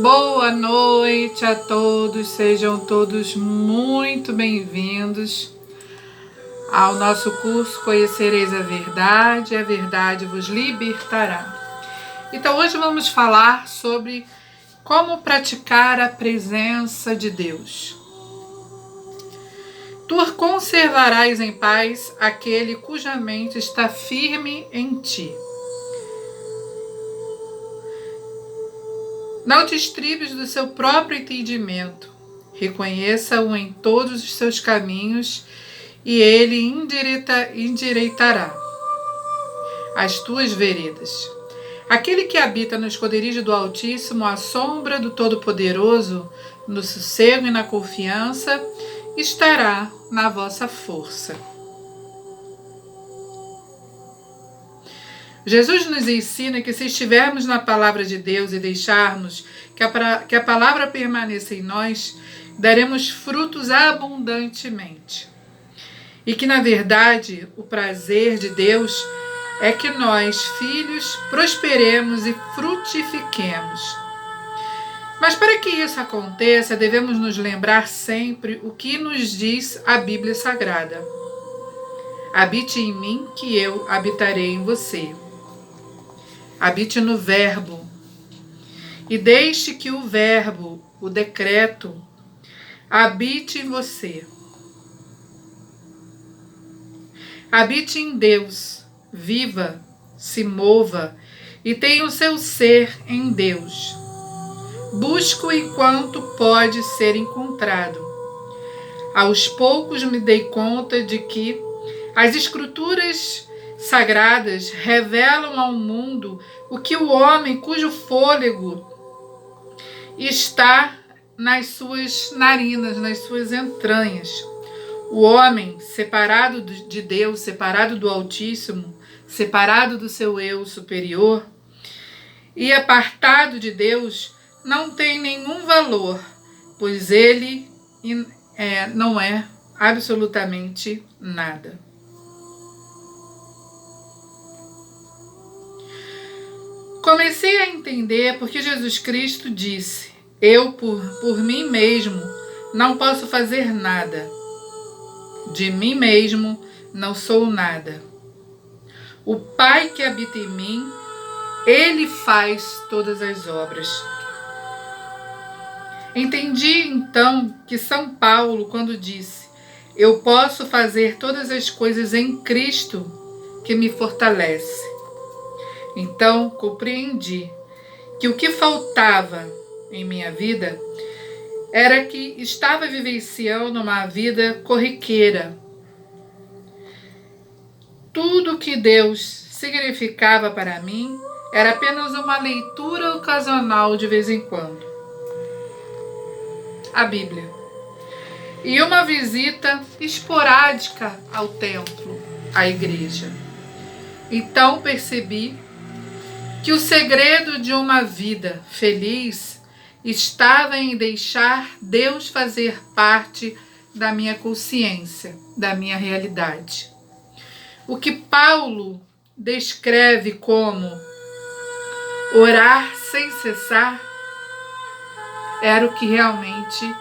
Boa noite a todos, sejam todos muito bem-vindos ao nosso curso Conhecereis a Verdade vos libertará. Então hoje vamos falar sobre como praticar a presença de Deus. Tu conservarás em paz aquele cuja mente está firme em ti. Não te estribes do seu próprio entendimento. Reconheça-o em todos os seus caminhos e ele endireitará as tuas veredas. Aquele que habita no esconderijo do Altíssimo, à sombra do Todo-Poderoso, no sossego e na confiança, estará na vossa força. Jesus nos ensina que se estivermos na palavra de Deus e deixarmos que a palavra permaneça em nós, daremos frutos abundantemente. E que, na verdade, o prazer de Deus é que nós, filhos, prosperemos e frutifiquemos. Mas para que isso aconteça, devemos nos lembrar sempre o que nos diz a Bíblia Sagrada. Habite em mim, que eu habitarei em você. Habite no Verbo e deixe que o Verbo, o decreto, habite em você. Habite em Deus, viva, se mova e tenha o seu ser em Deus. Busco enquanto pode ser encontrado. Aos poucos me dei conta de que as Escrituras sagradas revelam ao mundo o que o homem cujo fôlego está nas suas narinas, nas suas entranhas. O homem separado de Deus, separado do Altíssimo, separado do seu eu superior e apartado de Deus, não tem nenhum valor, pois ele não é absolutamente nada. Comecei a entender porque Jesus Cristo disse: eu por mim mesmo não posso fazer nada. De mim mesmo não sou nada. O Pai que habita em mim, Ele faz todas as obras. Entendi então que São Paulo, quando disse: eu posso fazer todas as coisas em Cristo que me fortalece. Então compreendi que o que faltava em minha vida era que estava vivenciando uma vida corriqueira. Tudo que Deus significava para mim era apenas uma leitura ocasional de vez em quando. A Bíblia. E uma visita esporádica ao templo, à igreja. Então percebi que o segredo de uma vida feliz estava em deixar Deus fazer parte da minha consciência, da minha realidade. O que Paulo descreve como orar sem cessar era o que realmente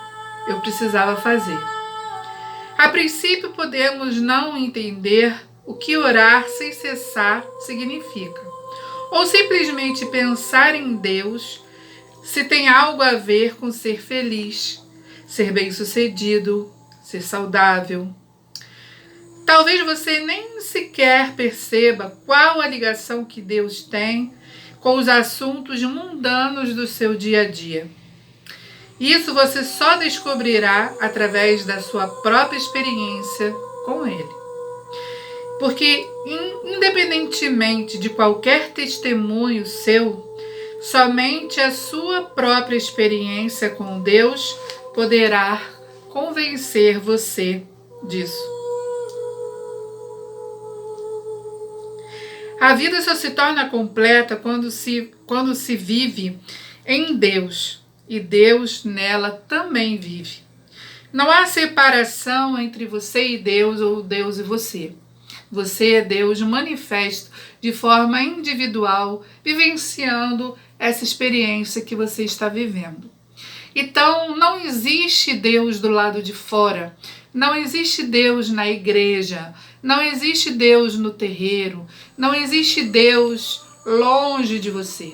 eu precisava fazer. A princípio, podemos não entender o que orar sem cessar significa, ou simplesmente pensar em Deus se tem algo a ver com ser feliz, ser bem-sucedido, ser saudável. Talvez você nem sequer perceba qual a ligação que Deus tem com os assuntos mundanos do seu dia a dia. Isso você só descobrirá através da sua própria experiência com Ele. Porque, independentemente de qualquer testemunho seu, somente a sua própria experiência com Deus poderá convencer você disso. A vida só se torna completa quando se vive em Deus e Deus nela também vive. Não há separação entre você e Deus ou Deus e você. Você é Deus manifesto de forma individual, vivenciando essa experiência que você está vivendo. Então, não existe Deus do lado de fora, não existe Deus na igreja, não existe Deus no terreiro, não existe Deus longe de você.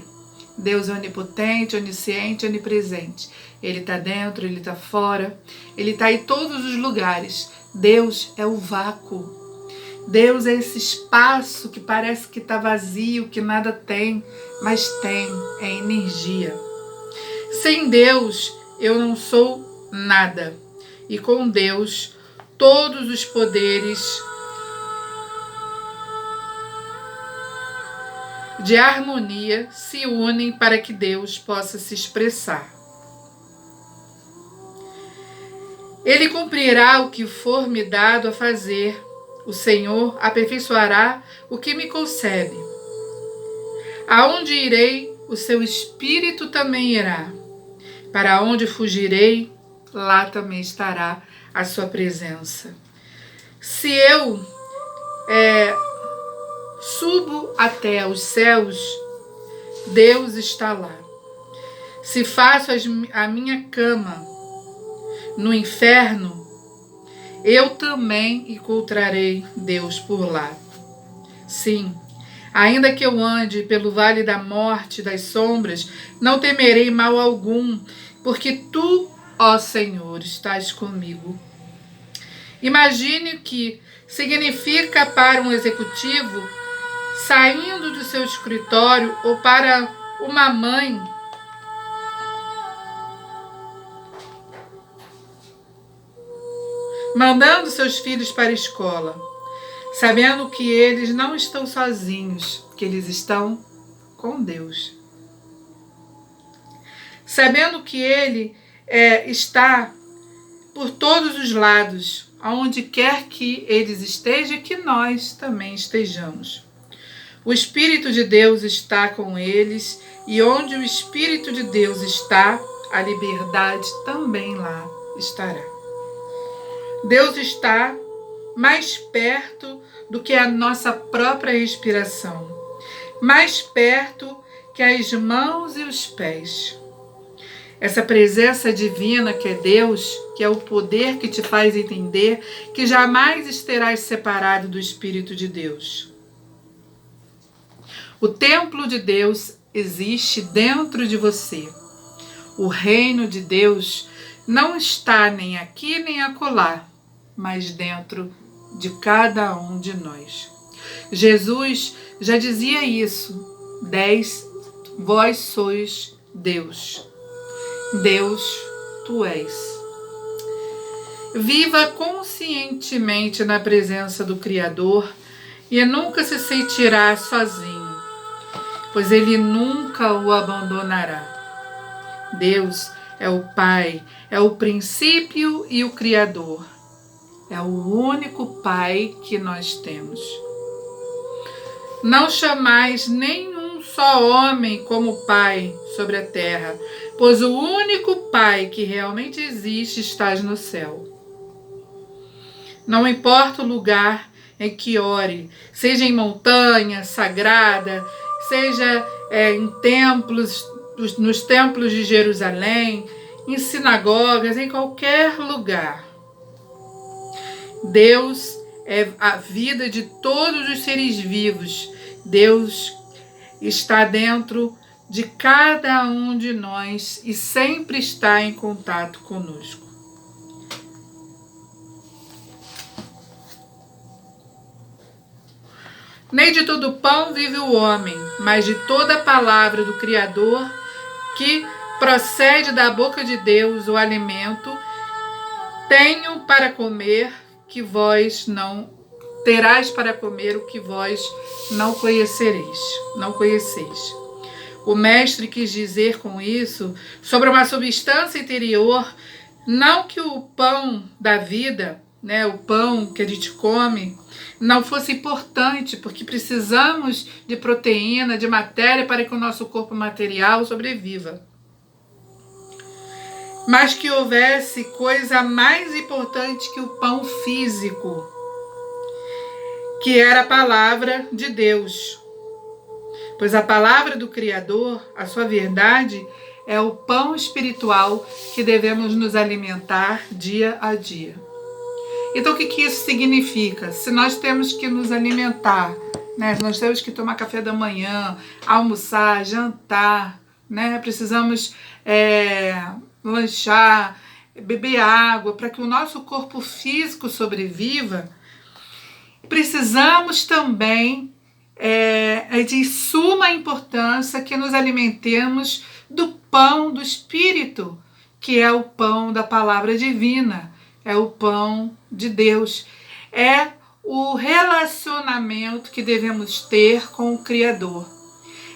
Deus é onipotente, onisciente, onipresente. Ele está dentro, ele está fora, ele está em todos os lugares. Deus é o vácuo. Deus é esse espaço que parece que está vazio, que nada tem, mas tem, é energia. Sem Deus, eu não sou nada. E com Deus, todos os poderes de harmonia se unem para que Deus possa se expressar. Ele cumprirá o que for me dado a fazer. O Senhor aperfeiçoará o que me concebe. Aonde irei, o seu espírito também irá. Para onde fugirei, lá também estará a sua presença. Se eu subo até os céus, Deus está lá. Se faço a minha cama no inferno, eu também encontrarei Deus por lá. Sim, ainda que eu ande pelo vale da morte, das sombras, não temerei mal algum, porque tu, ó Senhor, estás comigo. Imagine o que significa para um executivo saindo do seu escritório ou para uma mãe mandando seus filhos para a escola, sabendo que eles não estão sozinhos, que eles estão com Deus. Sabendo que Ele está por todos os lados, aonde quer que eles estejam, que nós também estejamos. O Espírito de Deus está com eles, e onde o Espírito de Deus está, a liberdade também lá estará. Deus está mais perto do que a nossa própria respiração, mais perto que as mãos e os pés. Essa presença divina que é Deus, que é o poder que te faz entender que jamais estarás separado do Espírito de Deus. O templo de Deus existe dentro de você. O reino de Deus não está nem aqui nem acolá, mas dentro de cada um de nós. Jesus já dizia isso: vós sois Deus. Deus, tu és. Viva conscientemente na presença do Criador e nunca se sentirá sozinho, pois Ele nunca o abandonará. Deus é o Pai, é o princípio e o Criador. É o único Pai que nós temos. Não chamais nenhum só homem como Pai sobre a terra, pois o único Pai que realmente existe está no céu. Não importa o lugar em que ore, seja em montanha sagrada, seja em templos, nos templos de Jerusalém, em sinagogas, em qualquer lugar. Deus é a vida de todos os seres vivos. Deus está dentro de cada um de nós e sempre está em contato conosco. Nem de todo pão vive o homem, mas de toda palavra do Criador que procede da boca de Deus o alimento. Tenho para comer que vós não terás para comer o que vós não conheceis. O mestre quis dizer com isso sobre uma substância interior, não que o pão da vida, o pão que a gente come, não fosse importante, porque precisamos de proteína, de matéria para que o nosso corpo material sobreviva. Mas que houvesse coisa mais importante que o pão físico, que era a palavra de Deus. Pois a palavra do Criador, a sua verdade, é o pão espiritual que devemos nos alimentar dia a dia. Então, o que isso significa? Se nós temos que nos alimentar, né? Nós temos que tomar café da manhã, almoçar, jantar, né? Precisamos lanchar, beber água para que o nosso corpo físico sobreviva. Precisamos também, é de suma importância que nos alimentemos do pão do Espírito, que é o pão da palavra divina, é o pão de Deus, é o relacionamento que devemos ter com o Criador.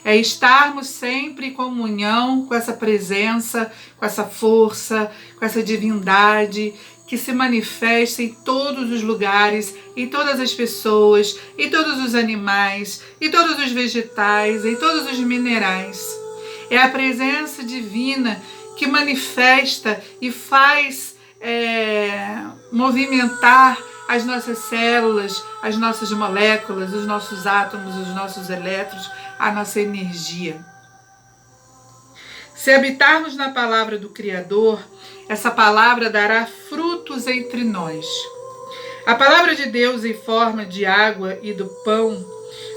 É estarmos sempre em comunhão com essa presença, com essa força, com essa divindade que se manifesta em todos os lugares, em todas as pessoas, em todos os animais, em todos os vegetais, em todos os minerais. É a presença divina que manifesta e faz movimentar as nossas células, as nossas moléculas, os nossos átomos, os nossos elétrons, a nossa energia. Se habitarmos na palavra do Criador, essa palavra dará frutos entre nós. A palavra de Deus em forma de água e do pão,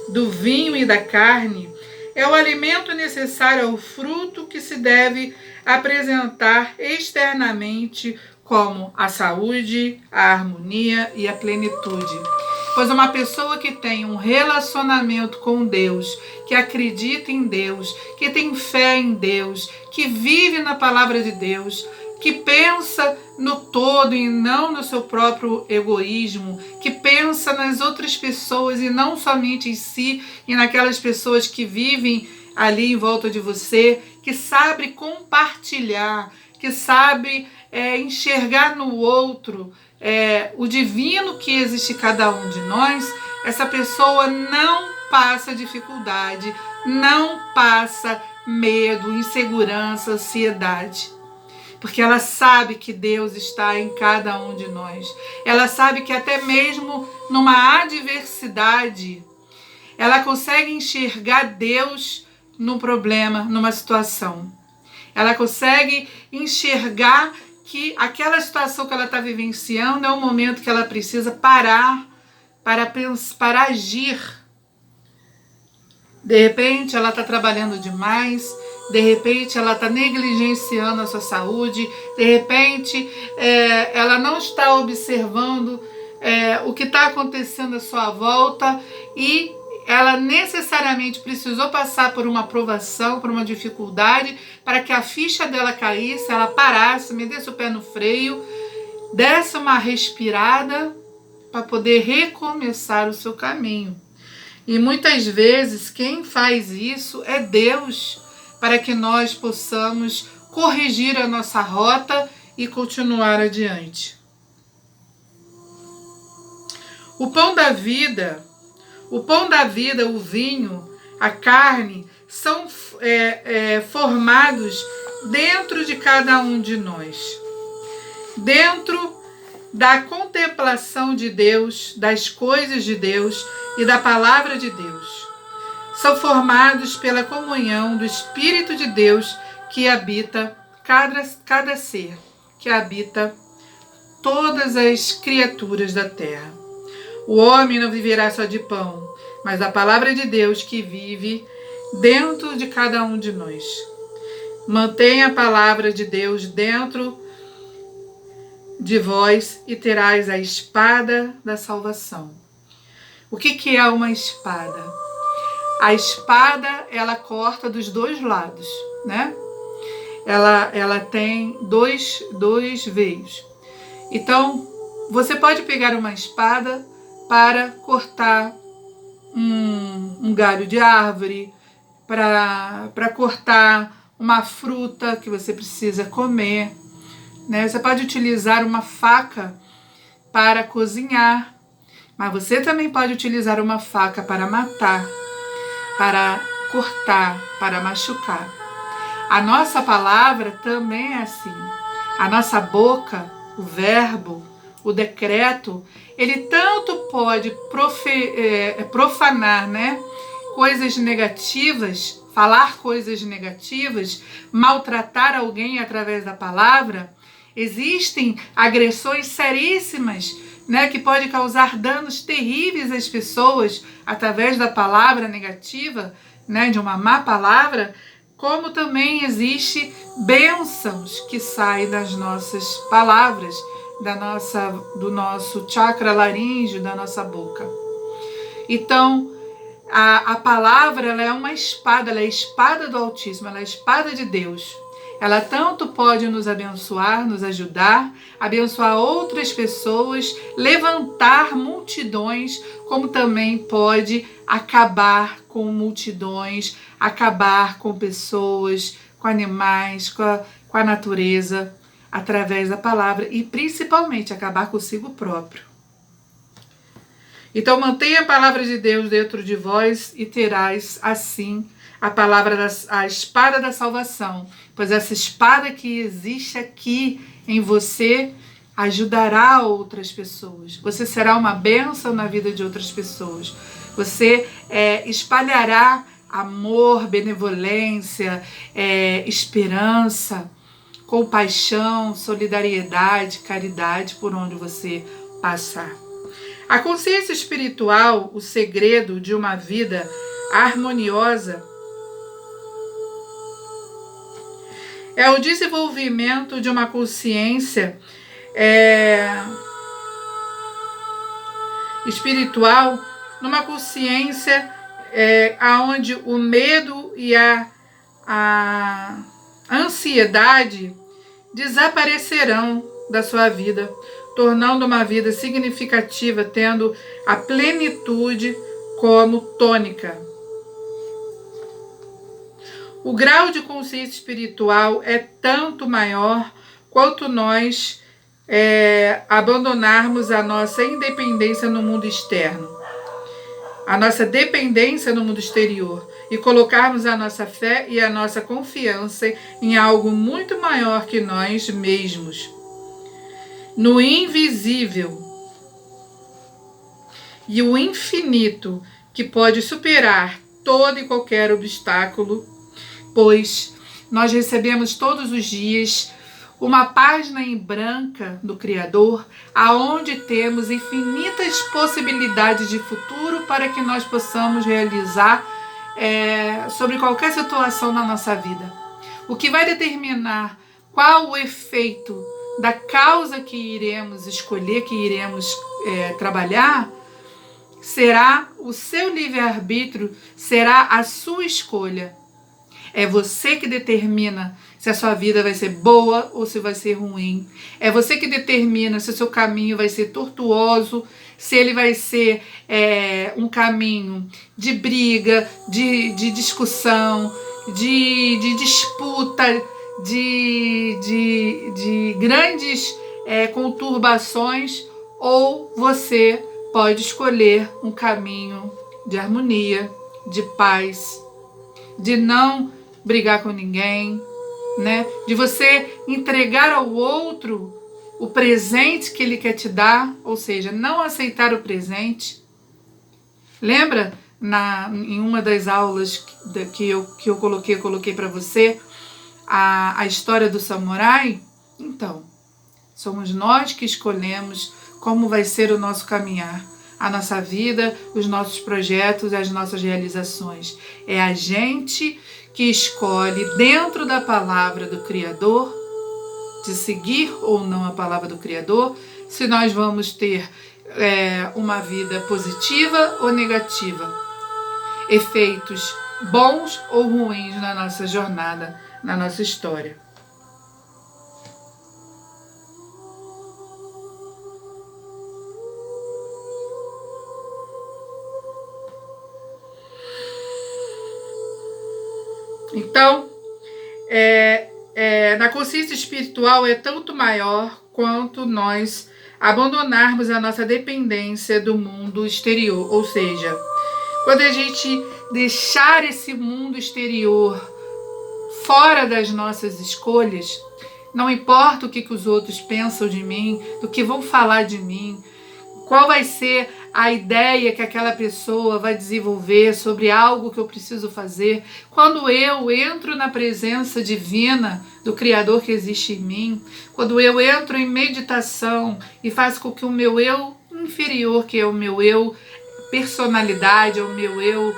do vinho e da carne, é o alimento necessário ao fruto que se deve apresentar externamente como a saúde, a harmonia e a plenitude. Pois uma pessoa que tem um relacionamento com Deus, que acredita em Deus, que tem fé em Deus, que vive na palavra de Deus, que pensa no todo e não no seu próprio egoísmo, que pensa nas outras pessoas e não somente em si e naquelas pessoas que vivem ali em volta de você, que sabe compartilhar, que sabe enxergar no outro o divino que existe em cada um de nós. Essa pessoa não passa dificuldade, não passa medo, insegurança, ansiedade. Porque ela sabe que Deus está em cada um de nós. Ela sabe que até mesmo numa adversidade, ela consegue enxergar Deus no problema, numa situação. Ela consegue enxergar que aquela situação que ela está vivenciando é o momento que ela precisa parar para agir. De repente, ela está trabalhando demais. De repente, ela está negligenciando a sua saúde. De repente, ela não está observando o que está acontecendo à sua volta e ela necessariamente precisou passar por uma provação, por uma dificuldade, para que a ficha dela caísse, ela parasse, metesse o pé no freio, desse uma respirada para poder recomeçar o seu caminho. E muitas vezes quem faz isso é Deus, para que nós possamos corrigir a nossa rota e continuar adiante. O pão da vida, o vinho, a carne, são formados dentro de cada um de nós. Dentro da contemplação de Deus, das coisas de Deus e da palavra de Deus. São formados pela comunhão do Espírito de Deus que habita cada ser, que habita todas as criaturas da terra. O homem não viverá só de pão, mas da palavra de Deus que vive dentro de cada um de nós. Mantenha a palavra de Deus dentro de vós e terás a espada da salvação. O que é uma espada? A espada, ela corta dos dois lados, né? Ela tem dois veios. Então, você pode pegar uma espada para cortar um galho de árvore, para cortar uma fruta que você precisa comer, né? Você pode utilizar uma faca para cozinhar, mas você também pode utilizar uma faca para matar, para cortar, para machucar. A nossa palavra também é assim. A nossa boca, o verbo, o decreto, ele tanto pode profanar, né, coisas negativas, falar coisas negativas, maltratar alguém através da palavra. Existem agressões seríssimas, né, que pode causar danos terríveis às pessoas através da palavra negativa, né, de uma má palavra, como também existe bênçãos que saem das nossas palavras, do nosso chakra laríngeo, da nossa boca. Então, a palavra, ela é uma espada, ela é a espada do Altíssimo, ela é a espada de Deus. Ela tanto pode nos abençoar, nos ajudar, abençoar outras pessoas, levantar multidões, como também pode acabar com multidões, acabar com pessoas, com animais, com a natureza, através da palavra, e principalmente acabar consigo próprio. Então mantenha a palavra de Deus dentro de vós e terás assim a espada da salvação, pois essa espada que existe aqui em você ajudará outras pessoas. Você será uma bênção na vida de outras pessoas. Você espalhará amor, benevolência, esperança, compaixão, solidariedade, caridade por onde você passar. A consciência espiritual, o segredo de uma vida harmoniosa, é o desenvolvimento de uma consciência espiritual, numa consciência onde o medo e a ansiedade desaparecerão da sua vida, tornando uma vida significativa, tendo a plenitude como tônica. O grau de consciência espiritual é tanto maior quanto nós abandonarmos a nossa independência no mundo externo, a nossa dependência no mundo exterior, e colocarmos a nossa fé e a nossa confiança em algo muito maior que nós mesmos, no invisível e o infinito, que pode superar todo e qualquer obstáculo, pois nós recebemos todos os dias uma página em branca do Criador, aonde temos infinitas possibilidades de futuro para que nós possamos realizar sobre qualquer situação na nossa vida. O que vai determinar qual o efeito da causa que iremos escolher, que iremos trabalhar, será o seu livre-arbítrio, será a sua escolha. É você que determina se a sua vida vai ser boa ou se vai ser ruim. É você que determina se o seu caminho vai ser tortuoso, se ele vai ser um caminho de briga, de discussão, de disputa, de grandes conturbações, ou você pode escolher um caminho de harmonia, de paz, de não brigar com ninguém, né? De você entregar ao outro o presente que ele quer te dar, ou seja, não aceitar o presente. Lembra em uma das aulas que eu coloquei para você a história do samurai? Então, somos nós que escolhemos como vai ser o nosso caminhar, a nossa vida, os nossos projetos, as nossas realizações. É a gente que escolhe, dentro da palavra do Criador, de seguir ou não a palavra do Criador, se nós vamos ter uma vida positiva ou negativa, efeitos bons ou ruins na nossa jornada, na nossa história. Então, na consciência espiritual é tanto maior quanto nós abandonarmos a nossa dependência do mundo exterior. Ou seja, quando a gente deixar esse mundo exterior fora das nossas escolhas, Não importa o que os outros pensam de mim, do que vão falar de mim, qual vai ser a ideia que aquela pessoa vai desenvolver sobre algo que eu preciso fazer. Quando eu entro na presença divina do Criador que existe em mim, quando eu entro em meditação e faço com que o meu eu inferior, que é o meu eu personalidade, é o meu eu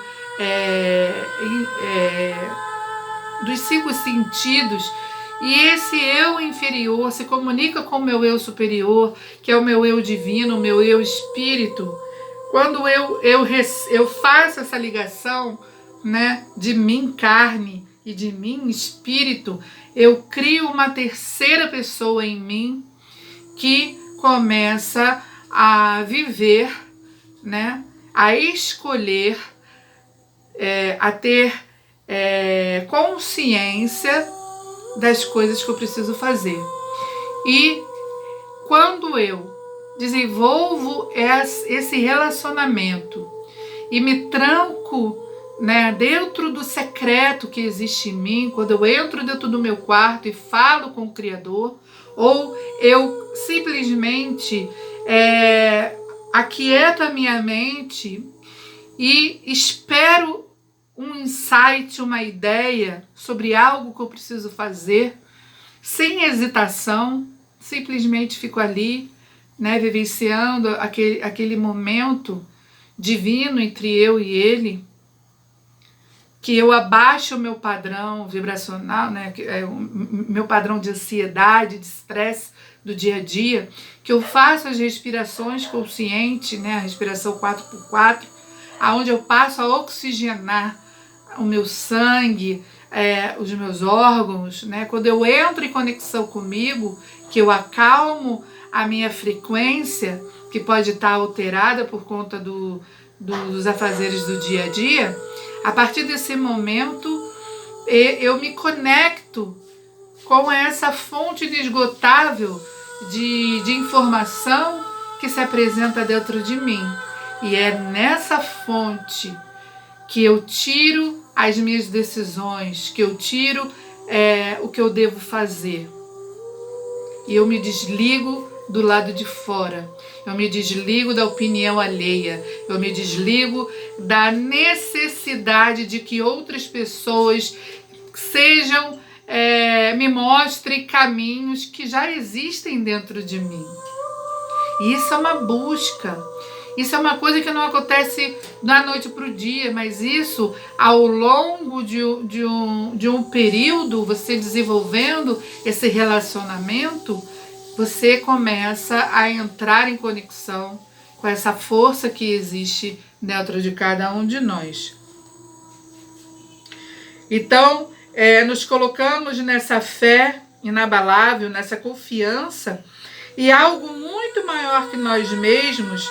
dos 5 sentidos, e esse eu inferior se comunica com o meu eu superior, que é o meu eu divino, o meu eu espírito. Quando eu faço essa ligação, né, de mim carne e de mim espírito, eu crio uma terceira pessoa em mim que começa a viver, né, a escolher, a ter consciência das coisas que eu preciso fazer. E quando eu desenvolvo esse relacionamento e me tranco, né, dentro do secreto que existe em mim, quando eu entro dentro do meu quarto e falo com o Criador, ou eu simplesmente aquieto a minha mente e espero um insight, uma ideia sobre algo que eu preciso fazer, sem hesitação, simplesmente fico ali, né, vivenciando aquele momento divino entre eu e ele, que eu abaixo o meu padrão vibracional, né, o meu padrão de ansiedade, de estresse do dia a dia, que eu faço as respirações conscientes, né, a respiração 4x4, aonde eu passo a oxigenar o meu sangue, os meus órgãos, né? Quando eu entro em conexão comigo, que eu acalmo a minha frequência, que pode estar alterada por conta dos afazeres do dia a dia, a partir desse momento eu me conecto com essa fonte inesgotável de informação que se apresenta dentro de mim. E é nessa fonte que eu tiro as minhas decisões, que eu tiro o que eu devo fazer. E eu me desligo do lado de fora. Eu me desligo da opinião alheia. Eu me desligo da necessidade de que outras pessoas me mostrem caminhos que já existem dentro de mim. E isso é uma busca. Isso é uma coisa que não acontece da noite para o dia, mas isso, ao longo de um período, você desenvolvendo esse relacionamento, você começa a entrar em conexão com essa força que existe dentro de cada um de nós. Então, nos colocamos nessa fé inabalável, nessa confiança, e algo muito maior que nós mesmos,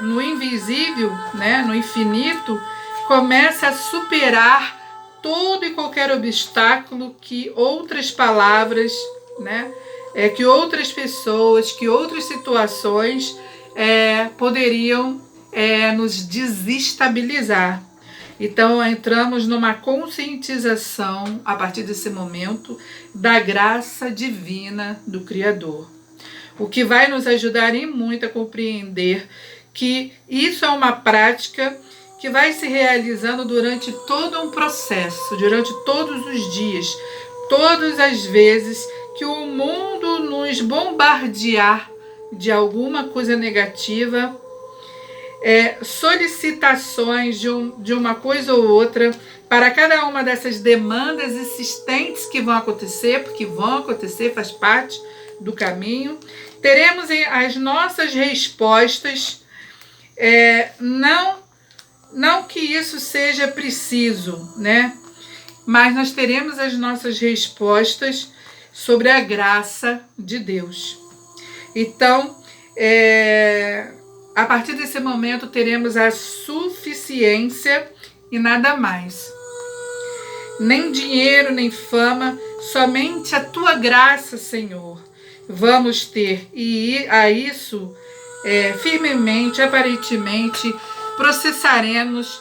no invisível, né, no infinito, começa a superar todo e qualquer obstáculo que outras palavras, né, que outras pessoas, que outras situações poderiam nos desestabilizar. Então entramos numa conscientização a partir desse momento da graça divina do Criador. O que vai nos ajudar em muito a compreender que isso é uma prática que vai se realizando durante todo um processo, durante todos os dias, todas as vezes que o mundo nos bombardear de alguma coisa negativa, solicitações de uma coisa ou outra, para cada uma dessas demandas insistentes que vão acontecer, porque vão acontecer, faz parte do caminho, teremos as nossas respostas, não que isso seja preciso, né? Mas nós teremos as nossas respostas sobre a graça de Deus. Então, a partir desse momento teremos a suficiência e nada mais. Nem dinheiro, nem fama, somente a tua graça, Senhor, vamos ter. E a isso, firmemente, aparentemente, processaremos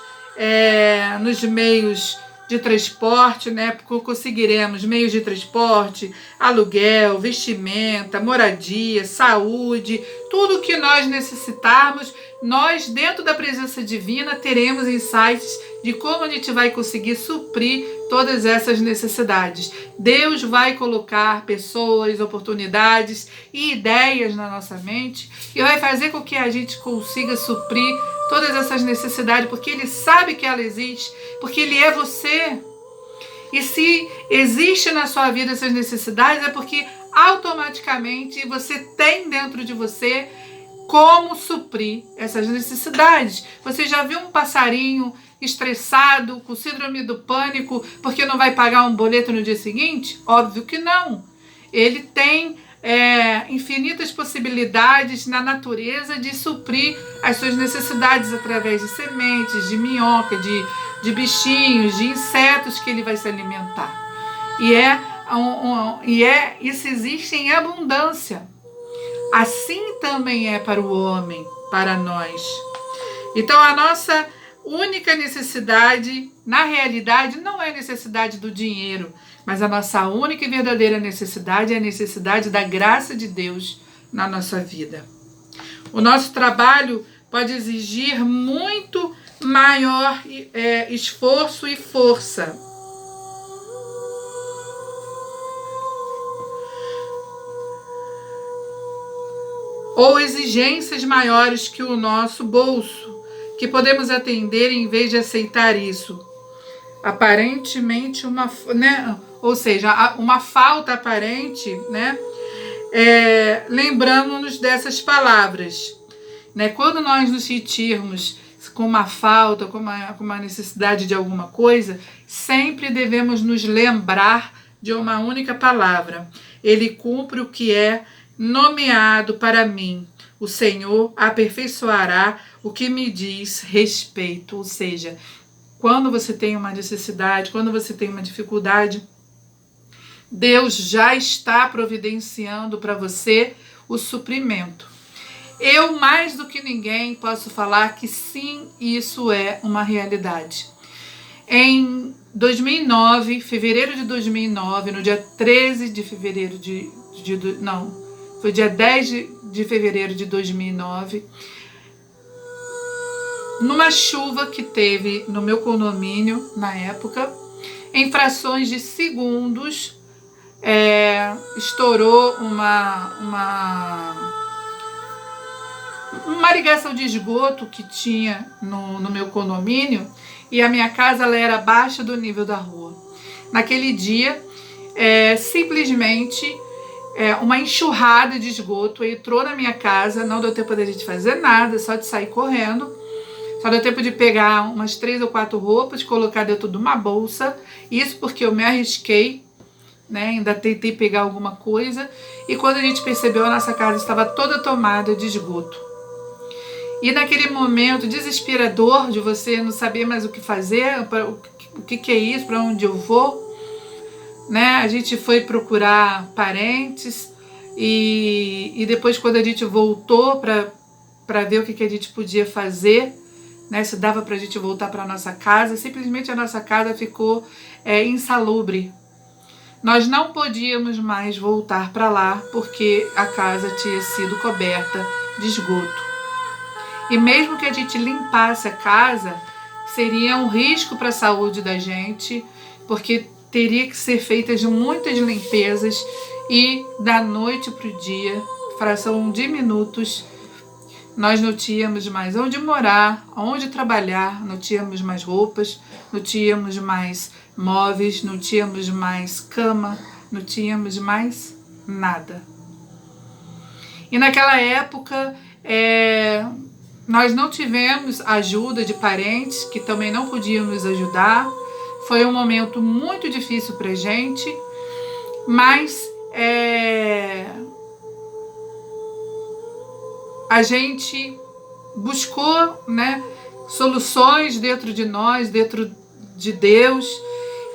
nos meios de transporte, né? Porque conseguiremos meios de transporte, aluguel, vestimenta, moradia, saúde, tudo que nós necessitarmos, nós, dentro da presença divina, teremos insights de como a gente vai conseguir suprir todas essas necessidades. Deus vai colocar pessoas, oportunidades e ideias na nossa mente e vai fazer com que a gente consiga suprir todas essas necessidades, porque Ele sabe que ela existe, porque Ele é você. E se existe na sua vida essas necessidades, é porque automaticamente você tem dentro de você como suprir essas necessidades. Você já viu um passarinho estressado, com síndrome do pânico, porque não vai pagar um boleto no dia seguinte? Óbvio que não. Ele tem infinitas possibilidades na natureza de suprir as suas necessidades através de sementes, de minhoca, de bichinhos, de insetos que ele vai se alimentar. Isso existe em abundância. Assim também é para o homem, para nós. Então a nossa única necessidade, na realidade, não é a necessidade do dinheiro, mas a nossa única e verdadeira necessidade é a necessidade da graça de Deus na nossa vida. O nosso trabalho pode exigir muito maior esforço e força. Ou exigências maiores que o nosso bolso, que podemos atender em vez de aceitar isso. Aparentemente, uma falta aparente, né? Lembramos-nos dessas palavras. Né? Quando nós nos sentirmos com uma falta, com uma necessidade de alguma coisa, sempre devemos nos lembrar de uma única palavra. Ele cumpre o que é nomeado para mim. O Senhor aperfeiçoará o que me diz respeito. Ou seja, quando você tem uma necessidade, quando você tem uma dificuldade, Deus já está providenciando para você o suprimento. Eu, mais do que ninguém, posso falar que sim, isso é uma realidade. Em 2009, fevereiro de 2009, no dia 13 de fevereiro foi dia 10 de fevereiro de 2009, numa chuva que teve no meu condomínio na época, em frações de segundos, estourou uma ligação de esgoto que tinha no meu condomínio, e a minha casa ela era abaixo do nível da rua. Naquele dia, simplesmente uma enxurrada de esgoto entrou na minha casa, não deu tempo da gente fazer nada, só de sair correndo. Só deu tempo de pegar umas 3 ou 4 roupas, colocar dentro de uma bolsa. Isso porque eu me arrisquei, né? Ainda tentei pegar alguma coisa. E quando a gente percebeu, a nossa casa estava toda tomada de esgoto. E naquele momento desesperador de você não saber mais o que fazer, o que é isso, para onde eu vou, né? A gente foi procurar parentes e depois, quando a gente voltou para ver o que a gente podia fazer, né, se dava para a gente voltar para a nossa casa, simplesmente a nossa casa ficou insalubre. Nós não podíamos mais voltar para lá porque a casa tinha sido coberta de esgoto. E mesmo que a gente limpasse a casa, seria um risco para a saúde da gente, porque teria que ser feitas muitas limpezas e da noite para o dia, fração de minutos, nós não tínhamos mais onde morar, onde trabalhar, não tínhamos mais roupas, não tínhamos mais móveis, não tínhamos mais cama, não tínhamos mais nada. E naquela época, nós não tivemos ajuda de parentes que também não podiam nos ajudar. Foi um momento muito difícil para a gente, mas a gente buscou, né, soluções dentro de nós, dentro de Deus,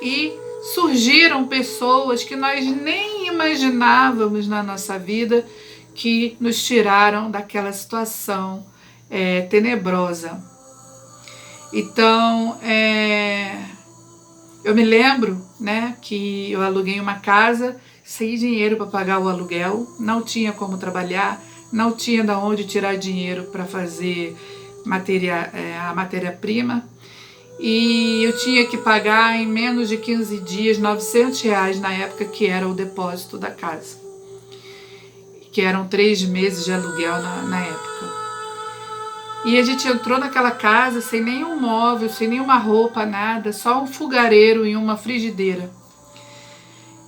e surgiram pessoas que nós nem imaginávamos na nossa vida que nos tiraram daquela situação tenebrosa. Então, Eu me lembro, né, que eu aluguei uma casa sem dinheiro para pagar o aluguel, não tinha como trabalhar, não tinha de onde tirar dinheiro para fazer a matéria-prima, e eu tinha que pagar em menos de 15 dias R$ 900 na época, que era o depósito da casa, que eram 3 meses de aluguel na época. E a gente entrou naquela casa sem nenhum móvel, sem nenhuma roupa, nada, só um fogareiro e uma frigideira.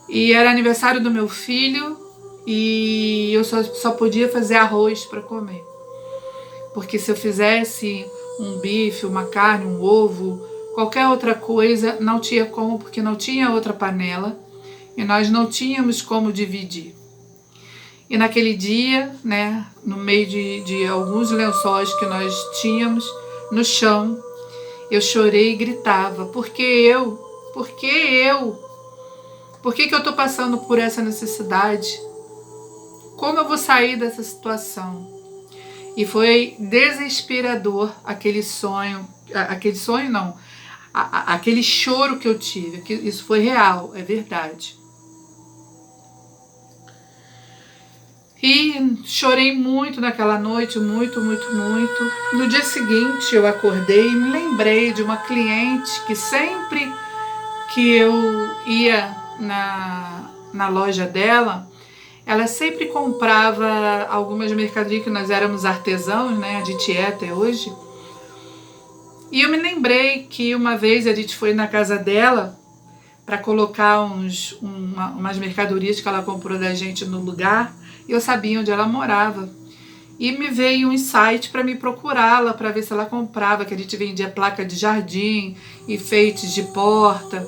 E era aniversário do meu filho e eu só podia fazer arroz para comer. Porque se eu fizesse um bife, uma carne, um ovo, qualquer outra coisa, não tinha como, porque não tinha outra panela e nós não tínhamos como dividir. E naquele dia, né, no meio de alguns lençóis que nós tínhamos no chão, eu chorei e gritava: por que eu? Por que eu? Por que eu estou passando por essa necessidade? Como eu vou sair dessa situação? E foi desesperador aquele sonho não, aquele choro que eu tive, que isso foi real, é verdade. E chorei muito naquela noite, muito, muito, muito. No dia seguinte eu acordei e me lembrei de uma cliente que sempre que eu ia na loja dela, ela sempre comprava algumas mercadorias, que nós éramos artesãos, né? A gente é até hoje. E eu me lembrei que uma vez a gente foi na casa dela para colocar umas mercadorias que ela comprou da gente no lugar, e eu sabia onde ela morava. E me veio um insight para me procurá-la, para ver se ela comprava, que a gente vendia placa de jardim, enfeites de porta.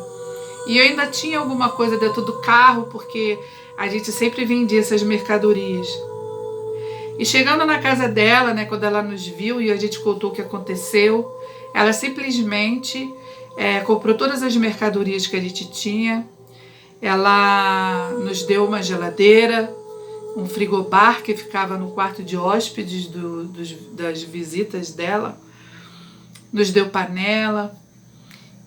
E eu ainda tinha alguma coisa dentro do carro, porque a gente sempre vendia essas mercadorias. E chegando na casa dela, né, quando ela nos viu e a gente contou o que aconteceu, ela simplesmente comprou todas as mercadorias que a gente tinha. Ela nos deu uma geladeira, um frigobar que ficava no quarto de hóspedes das visitas dela, nos deu panela.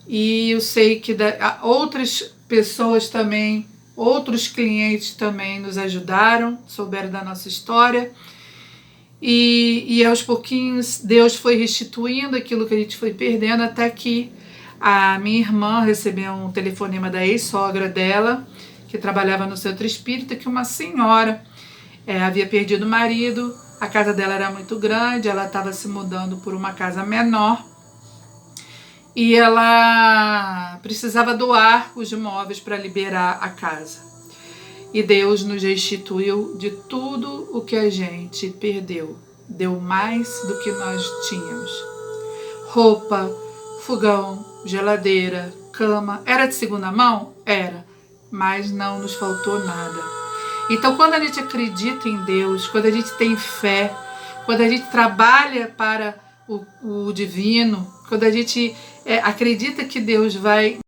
E eu sei que outras pessoas também, outros clientes também nos ajudaram, souberam da nossa história. E aos pouquinhos Deus foi restituindo aquilo que a gente foi perdendo, até que a minha irmã recebeu um telefonema da ex-sogra dela, que trabalhava no centro espírita, que uma senhora havia perdido o marido, a casa dela era muito grande, ela estava se mudando por uma casa menor e ela precisava doar os imóveis para liberar a casa. E Deus nos restituiu de tudo o que a gente perdeu. Deu mais do que nós tínhamos. Roupa, fogão, geladeira, cama. Era de segunda mão? Era. Mas não nos faltou nada. Então, quando a gente acredita em Deus, quando a gente tem fé, quando a gente trabalha para o divino, quando a gente acredita que Deus vai